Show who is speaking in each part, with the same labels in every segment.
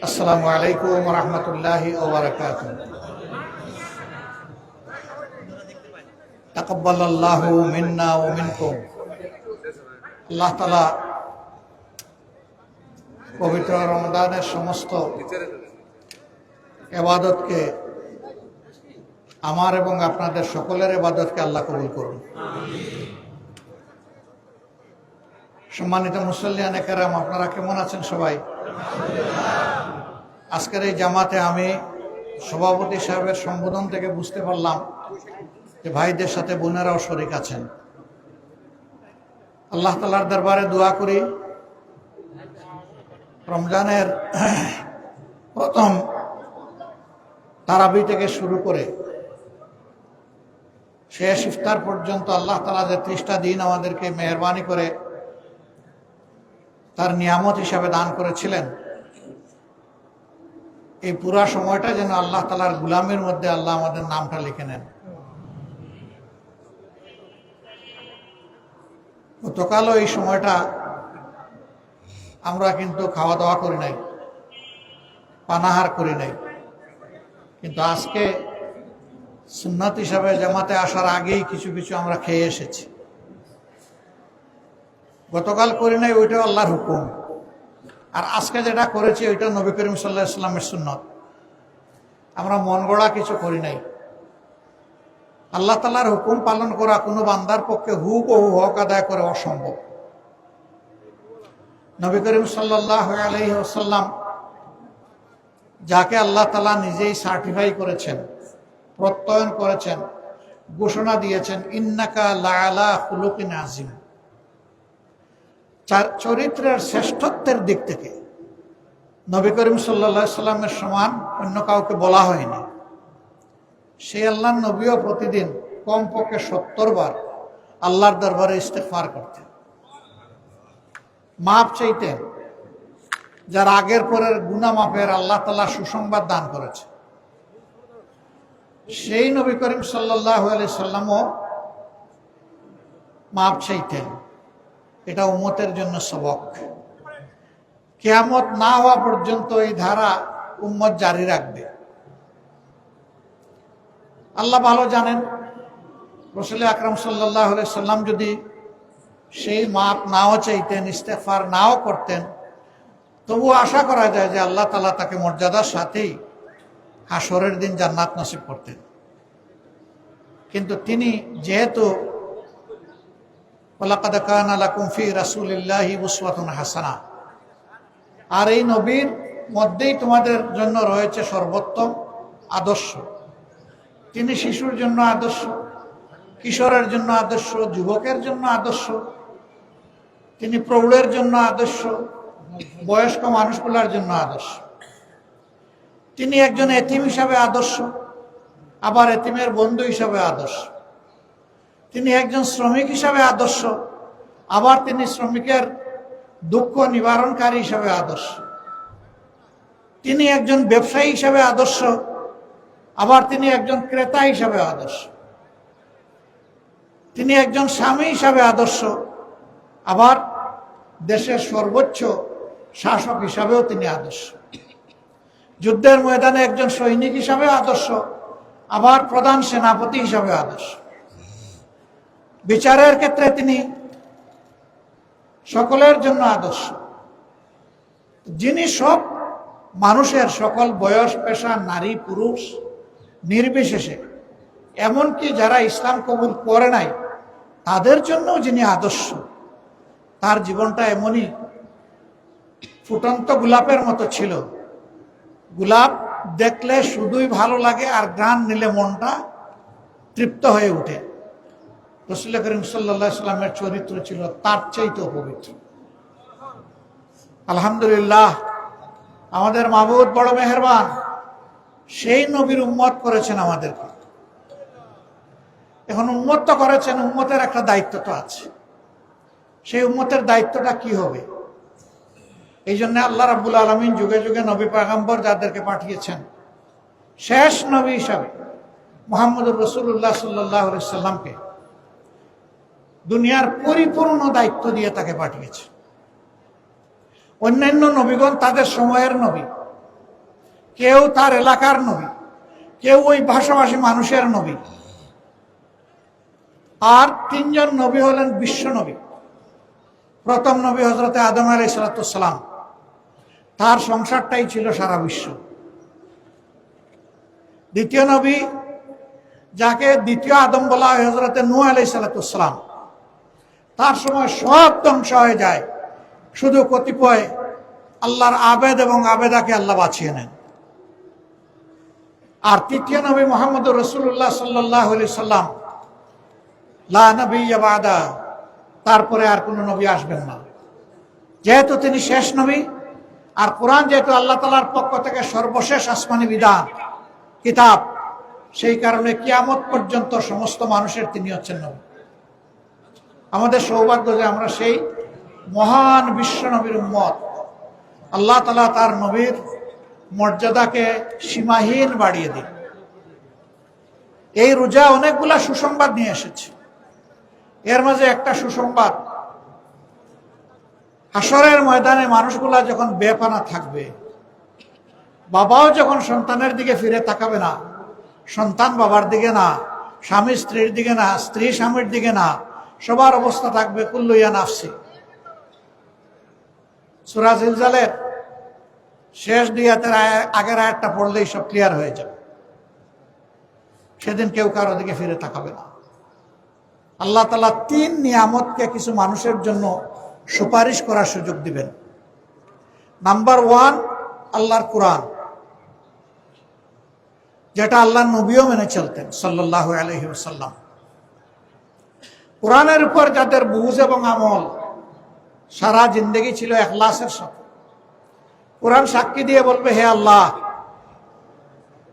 Speaker 1: আসসালামু আলাইকুম ওয়া রাহমাতুল্লাহি ওয়া বারাকাতুহু। তাকাব্বালাল্লাহু মিন্না ওয়া মিনকুম। আল্লাহ তাআলা পবিত্র রমজানের সমস্ত ইবাদতকে, আমার এবং আপনাদের সকলের ইবাদতকে আল্লাহ কবুল করুন। সম্মানিত মুসল্লিয়ানে কেরাম, আপনারা কেমন আছেন সবাই? আজকের এই জামাতে আমি সভাপতি সাহেবের সম্বোধন থেকে বুঝতে পারলাম যে ভাইদের সাথে বোনেরাও শরীক আছেন। আল্লাহ তাআলার দরবারে দোয়া করি, রমজানের প্রথম তারাবি থেকে শুরু করে শেষ ইফতার পর্যন্ত আল্লাহ তাআলা যে 30টা দিন আমাদেরকে মেহেরবানি করে তার নিয়ামত হিসাবে দান করেছিলেন, এই পুরা সময়টা যেন আল্লাহ তাআলার গুলামের মধ্যে আল্লাহ আমাদের নামটা লিখে নেন। গতকালও এই সময়টা আমরা কিন্তু খাওয়া দাওয়া করি নাই, পানাহার করি নাই, কিন্তু আজকে সুন্নাত হিসাবে জামাতে আসার আগেই কিছু কিছু আমরা খেয়ে এসেছি। গতকাল করি নাই, ওইটাও আল্লাহর হুকুম। আর আজকে যেটা করেছি ওইটা নবী করিম সাল্লাল্লাহু আলাইহি ওয়াসাল্লামের সুন্নাত। আমরা মন গড়া কিছু করি নাই। আল্লাহ তাআলার হুকুম পালন করা কোনো বান্দার পক্ষে হুবহু হক আদায় করে অসম্ভব। নবী করিম সাল্লাল্লাহু আলাইহি ওয়াসাল্লাম যাকে আল্লাহ তাআলা নিজেই সার্টিফাই করেছেন, প্রত্যয়ন করেছেন, ঘোষণা দিয়েছেন, ইন্নাকা লাআলা খুলুকিন আযীম, চরিত্রের শ্রেষ্ঠত্বের দিক থেকে নবী করিম সাল্লাল্লাহু আলাইহি সাল্লামের সমান অন্য কাউকে বলা হয়নি। সেই আল্লাহর নবীও প্রতিদিন কমপক্ষে 70 বার আল্লাহর দরবারে ইস্তেগফার করতেন, মাপ চাইতেন। যার আগের পরের গুনাহ মাফের আল্লাহ তাআলা সুসংবাদ দান করেছে, সেই নবী করিম সাল্লাল্লাহু আলাইহি সাল্লামও মাপ চাইতেন। এটা উম্মতের জন্য সবক। কিয়ামত না হওয়া পর্যন্ত এই ধারা উম্মত জারি রাখবে। আল্লাহ ভালো জানেন, রাসূল আকরাম সাল্লাল্লাহু আলাইহি সাল্লাম যদি সেই মাপ নাও চাইতেন, ইস্তেগফার নাও করতেন, তবু আশা করা যায় যে আল্লাহ তাআলা তাকে মর্যাদার সাথেই হাসরের দিন জান্নাত নসিব করতেন। কিন্তু তিনি যেহেতু ওয়ালাকাদ কানা লাকুম ফি রাসূলিল্লাহি উসওয়াতুন হাসানাহ, আর এই নবীর মধ্যেই তোমাদের জন্য রয়েছে সর্বোত্তম আদর্শ। তিনি শিশুর জন্য আদর্শ, কিশোরের জন্য আদর্শ, যুবকের জন্য আদর্শ, তিনি প্রৌঢ়ের জন্য আদর্শ, বয়স্ক মানুষগুলোর জন্য আদর্শ। তিনি একজন এতিম হিসাবে আদর্শ, আবার এতিমের বন্ধু হিসাবে আদর্শ। তিনি একজন শ্রমিক হিসাবে আদর্শ, আবার তিনি শ্রমিকের দুঃখ নিবারণকারী হিসাবে আদর্শ। তিনি একজন ব্যবসায়ী হিসাবে আদর্শ, আবার তিনি একজন ক্রেতা হিসাবে আদর্শ। তিনি একজন স্বামী হিসাবে আদর্শ, আবার দেশের সর্বোচ্চ শাসক হিসাবেও তিনি আদর্শ। যুদ্ধের ময়দানে একজন সৈনিক হিসাবে আদর্শ, আবার প্রধান সেনাপতি হিসাবে আদর্শ। বিচারের ক্ষেত্রে তিনি সকলের জন্য আদর্শ। যিনি সব মানুষের, সকল বয়স, পেশা, নারী পুরুষ নির্বিশেষে, এমনকি যারা ইসলাম কবুল করে নাই তাদের জন্যও যিনি আদর্শ। তার জীবনটা এমনই ফুটন্ত গোলাপের মতো ছিল। গোলাপ দেখলে শুধুই ভালো লাগে, আর ঘ্রাণ নিলে মনটা তৃপ্ত হয়ে ওঠে। রাসূল করিম সাল্লাল্লাহু আলাইহি সাল্লামের চরিত্র ছিল তার চাইতেও পবিত্র। আলহামদুলিল্লাহ, আমাদের মাবুদ বড় মেহেরবান, সেই নবীর উম্মত করেছেন আমাদেরকে। এখন উম্মত তো করেছেন, উম্মতের একটা দায়িত্ব তো আছে। সেই উম্মতের দায়িত্বটা কি হবে? এই জন্য আল্লাহ রাব্বুল আলামিন যুগে যুগে নবী পয়গম্বর যাদেরকে পাঠিয়েছেন, শেষ নবী হিসাবে মুহাম্মদুর রাসূলুল্লাহ সাল্লাল্লাহু আলাইহি সাল্লামকে দুনিয়ার পরিপূর্ণ দায়িত্ব দিয়ে তাকে পাঠিয়েছে। অন্যান্য নবীগণ তাদের সময়ের নবী, কেউ তার এলাকার নবী, কেউ ওই ভাষাভাষী মানুষের নবী। আর 3 জন নবী হলেন বিশ্ব নবী। প্রথম নবী হযরত আদম আলাইহিস সালাম, তার সংসারটাই ছিল সারা বিশ্ব। দ্বিতীয় নবী, যাকে দ্বিতীয় আদম বলা হয়, হযরত নূহ আলাইহিস সালাম, তার সময় সব ধ্বংস হয়ে যায়, শুধু কতিপয় আল্লাহর আবেদ এবং আবেদাকে আল্লাহ বাঁচিয়ে নেন। আর তৃতীয় নবী মুহাম্মদুর রাসূলুল্লাহ সাল্লাল্লাহু আলাইহি সাল্লাম, লা নবিয়্যা বাদা, তারপরে আর কোনো নবী আসবেন না। যেহেতু তিনি শেষ নবী, আর কোরআন যেহেতু আল্লাহ তাআলার পক্ষ থেকে সর্বশেষ আসমানি বিধান কিতাব, সেই কারণে কিয়ামত পর্যন্ত সমস্ত মানুষের তিনি হচ্ছেন নবী। আমাদের সৌভাগ্য যে আমরা সেই মহান বিশ্ব নবীর উম্মত। আল্লাহ তাআলা তার নবীর মর্যাদাকে সীমাহীন বাড়িয়ে দিন। এই রোজা অনেকগুলা সুসংবাদ নিয়ে এসেছে। এর মাঝে একটা সুসংবাদ, হাসরের ময়দানে মানুষগুলা যখন বেপানা থাকবে, বাবাও যখন সন্তানের দিকে ফিরে তাকাবে না, সন্তান বাবার দিকে না, স্বামী স্ত্রীর দিকে না, স্ত্রী স্বামীর দিকে না, সবার অবস্থা থাকবে কুল্লু ইয়া নাফসি। সূরা জিলজালের শেষ 2 আয়াতের আগের আয়াতটা পড়লেই সব ক্লিয়ার হয়ে যাবে। সেদিন কেউ কারো দিকে ফিরে তাকাবে না। আল্লাহ তাআলা 3 নিয়ামতকে কিছু মানুষের জন্য সুপারিশ করার সুযোগ দিবেন। নাম্বার 1, আল্লাহর কোরআন, যেটা আল্লাহর নবীও মেনে চলতেন সাল্লাল্লাহু আলাইহি ওয়াসাল্লাম। কোরআনের উপর যাদের বুঝ এবং আমল সারা জিন্দগি ছিল ইখলাসের সাথে, কোরআন সাক্ষী দিয়ে বলবে, হে আল্লাহ,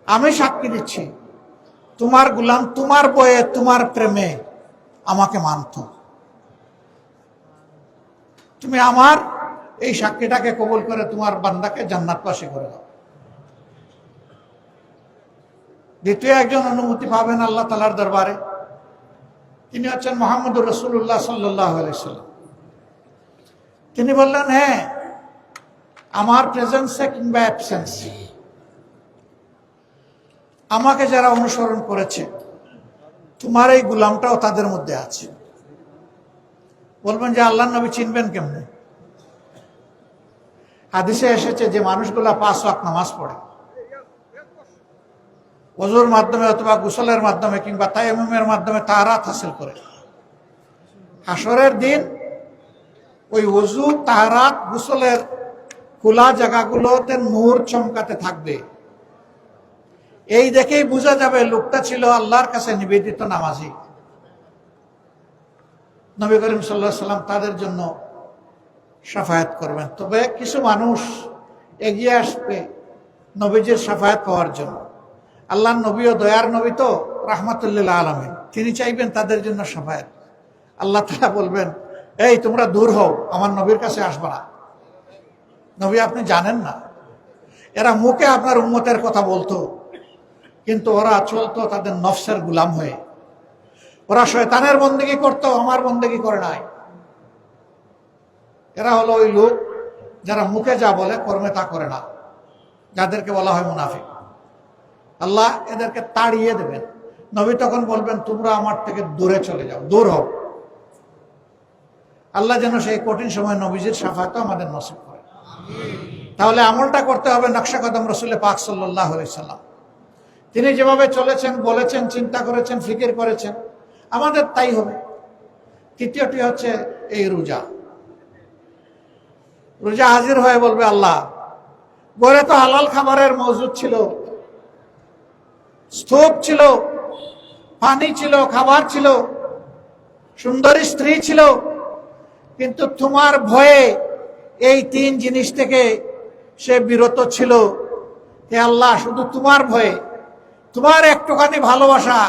Speaker 1: আমি সাক্ষী দিচ্ছি তোমার গোলাম তোমার বয়ে তোমার প্রেমে আমাকে মানত। তুমি আমার এই সাক্ষীটাকে কবুল করে তোমার বান্দাকে জান্নাতবাসী করে দাও। দ্বিতীয় একজন অনুমতি পাবেন আল্লাহ তাআলার দরবারে, তিনি হচ্ছেন মুহাম্মদুর রাসূলুল্লাহ সাল্লাল্লাহু আলাইহি সাল্লাম। তিনি বললেন, হ্যাঁ, আমার প্রেজেন্সে কিংবা অ্যাবসেন্সে আমাকে যারা অনুসরণ করেছে, তোমার এই গোলামটাও তাদের মধ্যে আছে। বলবেন যে আল্লাহর নবী চিনবেন কেমনে? হাদিসে এসেছে যে মানুষগুলা 5 ওয়াক্ত নামাজ পড়ে, ওযুর মাধ্যমে অথবা গোসলের মাধ্যমে কিংবা তায়াম্মুমের মাধ্যমে তাহারাত হাসিল করে, হাসরের দিন ওই ওযু, তাহারাত, গোসলের খোলা জায়গাগুলোতে নূর চমকাতে থাকবে। এই দেখেই বোঝা যাবে লোকটা ছিল আল্লাহর কাছে নিবেদিত নামাজি। নবী করিম সাল্লাল্লাহু আলাইহি সাল্লাম তাদের জন্য শাফায়াত করবেন। তবে কিছু মানুষ এগিয়ে আসবে নবীজির শাফায়াত পাওয়ার জন্য। আল্লাহর নবীও দয়ার নবী তো, রাহমাতুল লিল আলামিন, তিনি চাইবেন তাদের জন্য শাফায়াত। আল্লাহ তাআলা বলবেন, এই তোমরা দূর হও, আমার নবীর কাছে আসবে না। নবী আপনি জানেন না, এরা মুখে আপনার উম্মতের কথা বলতো, কিন্তু ওরা চলতো তাদের নফসের গোলাম হয়ে। ওরা শয়তানের বন্দেগী করতো, আমার বন্দেগী করে নাই। এরা হলো ওই লোক যারা মুখে যা বলে কর্মে তা করে না, যাদেরকে বলা হয় মুনাফিক। আল্লাহ এদেরকে তাড়িয়ে দেবেন। নবী তখন বলবেন, তোমরা আমার থেকে দূরে চলে যাও, দূর হও। আল্লাহ যেন সেই কঠিন সময় নবীজির শাফায়াত আমাদের নসিব করে। তাহলে আমলটা করতে হবে নকশা কদম রাসূল পাক সাল্লাল্লাহু আলাইহি সাল্লাম। তিনি যেভাবে চলেছেন, বলেছেন, চিন্তা করেছেন, ফিকির করেছেন, আমাদের তাই হবে। তৃতীয়টি হচ্ছে এই রোজা। রোজা হাজির হয়ে বলবে, আল্লাহ, ঘরে তো হালাল খাবারের মজুদ ছিল, স্তূপ ছিল, পানি ছিল, খাবার ছিল, সুন্দরী স্ত্রী ছিল, কিন্তু তোমার ভয়ে এই 3 জিনিস থেকে সে বিরত ছিল। হে আল্লাহ, শুধু তোমার ভয়ে, তোমার একটুখানি ভালোবাসা,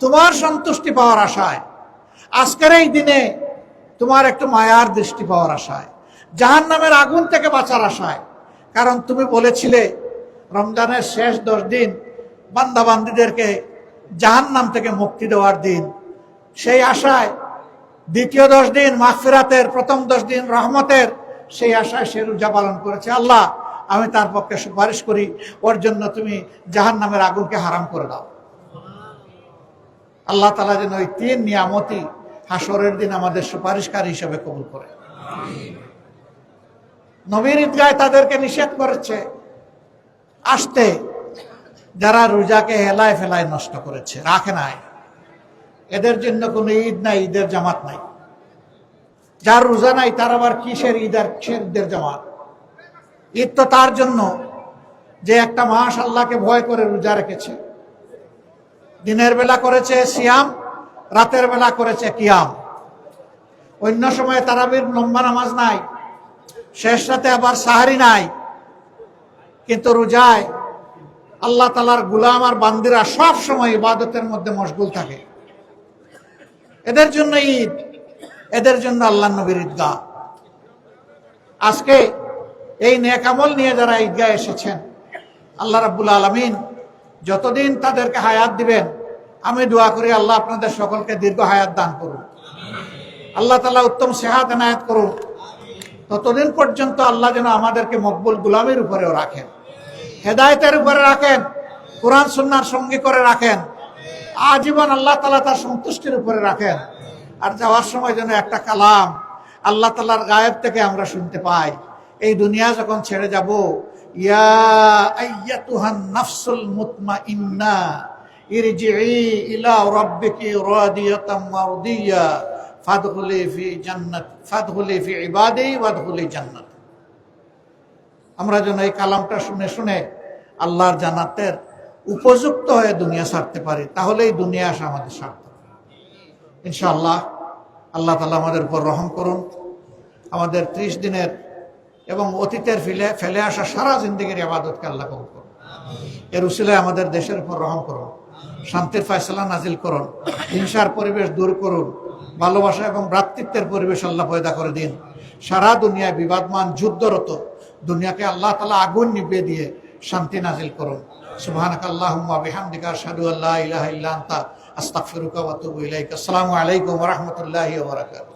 Speaker 1: তোমার সন্তুষ্টি পাওয়ার আশায়, আজকের এই দিনে তোমার একটু মায়ার দৃষ্টি পাওয়ার আশায়, জাহান্নামের আগুন থেকে বাঁচার আশায়। কারণ তুমি বলেছিলে রমজানের শেষ 10 দিন বান্দাবান্দীদেরকে জাহান্নাম থেকে মুক্তি দেওয়ার দিন। সেই আশায় দ্বিতীয় 10 দিন মাগফিরাতের, প্রথম 10 দিন রহমতের, সেই আশায় সে রোজা পালন করেছে। আল্লাহ, আমি তার পক্ষে সুপারিশ করি, ওর জন্য তুমি জাহান্নামের আগুনকে হারাম করে দাও। আল্লাহ তাআলা যেন ওই 3 নিয়ামতই হাসরের দিন আমাদের সুপারিশকারী হিসেবে কবুল করে। নবীর ঈদগাহে তাদেরকে নিষেধ করেছে আসতে যারা রোজাকে হেলায় ফেলায় নষ্ট করেছে, রাখে নাই। এদের জন্য কোনো ঈদ নাই, ঈদের জামাত নাই। যার রোজা নাই তার আবার কিসের ঈদ আর কিসের ঈদের জামাত? ঈদ তো তার জন্য যে একটা মাস আল্লাহকে ভয় করে রোজা রেখেছে, দিনের বেলা করেছে সিয়াম, রাতের বেলা করেছে কিয়াম। অন্য সময়ে তারাবির লম্বা নামাজ নাই, শেষ রাতে আবার সাহারি নাই, কিন্তু রোজায় আল্লাহ তাআলার গোলাম আর বান্দিরা সব সময় ইবাদতের মধ্যে মশগুল থাকে। এদের জন্য ঈদ, এদের জন্য আল্লাহর নবীর ঈদগাহ। আজকে এই নেক আমল নিয়ে যারা ঈদগাহে এসেছেন, আল্লাহ রাব্বুল আলামিন যতদিন তাদেরকে হায়াত দিবেন, আমি দোয়া করি আল্লাহ আপনাদের সকলকে দীর্ঘ হায়াত দান করুন, আল্লাহ তাআলা উত্তম সেহাত এনায়েত করুন। ততদিন পর্যন্ত আল্লাহ যেন আমাদেরকে মকবুল গোলামের উপরেও রাখেন, হেদায়েতের উপরে রাখেন, কোরআন সুন্নাহর সঙ্গী করে রাখেন, আজীবন আল্লাহ তাআলা তার সন্তুষ্টির উপরে রাখেন। আর যাওয়ার সময় যেন একটা কালাম আল্লাহ তাআলার গায়েব থেকে আমরা শুনতে পাই, এই দুনিয়া যখন ছেড়ে যাব, ইয়া আইয়াতুহান নাফসুল মুতমাইন্না ইরজিই ইলা রাব্বিকি রাদিয়াতাম মারদিয়া ফাদখুলি ফি জান্নাত ফাদখুলি ফি ইবাদি ওয়াদখুলি জান্নাত। আমরা যেন এই কালামটা শুনে শুনে আল্লাহর জান্নাতের উপযুক্ত হয়ে দুনিয়া ছাড়তে পারি, তাহলেই দুনিয়া আসা আমাদের সার্থক ইনশাআল্লাহ। আল্লাহ তাআলা আমাদের উপর রহম করুন, আমাদের 30 দিনের এবং অতীতের ফেলে আসা সারা জিন্দেগির ইবাদতকে আল্লাহ কবুল করুন। এর উসিলায় আমাদের দেশের উপর রহম করুন, শান্তির ফয়সালা নাজিল করুন, হিংসার পরিবেশ দূর করুন, ভালোবাসা এবং ভ্রাতৃত্বের পরিবেশ আল্লাহ পয়দা করে দিন। সারা দুনিয়ায় বিবাদমান যুদ্ধরত দুনিয়াকে আল্লাহ তাআলা আগুন নিভিয়ে দিয়ে শান্তি নাজিল করুন। সুবহানাকাল্লাহুম্মা বিহামদিকা আশহাদু আল্লা ইলাহা ইল্লা আনতা আস্তাগফিরুকা ওয়া আতুবু ইলাইক। আসসালামু আলাইকুম ওয়া রাহমাতুল্লাহি ওয়া বারাকাতুহু।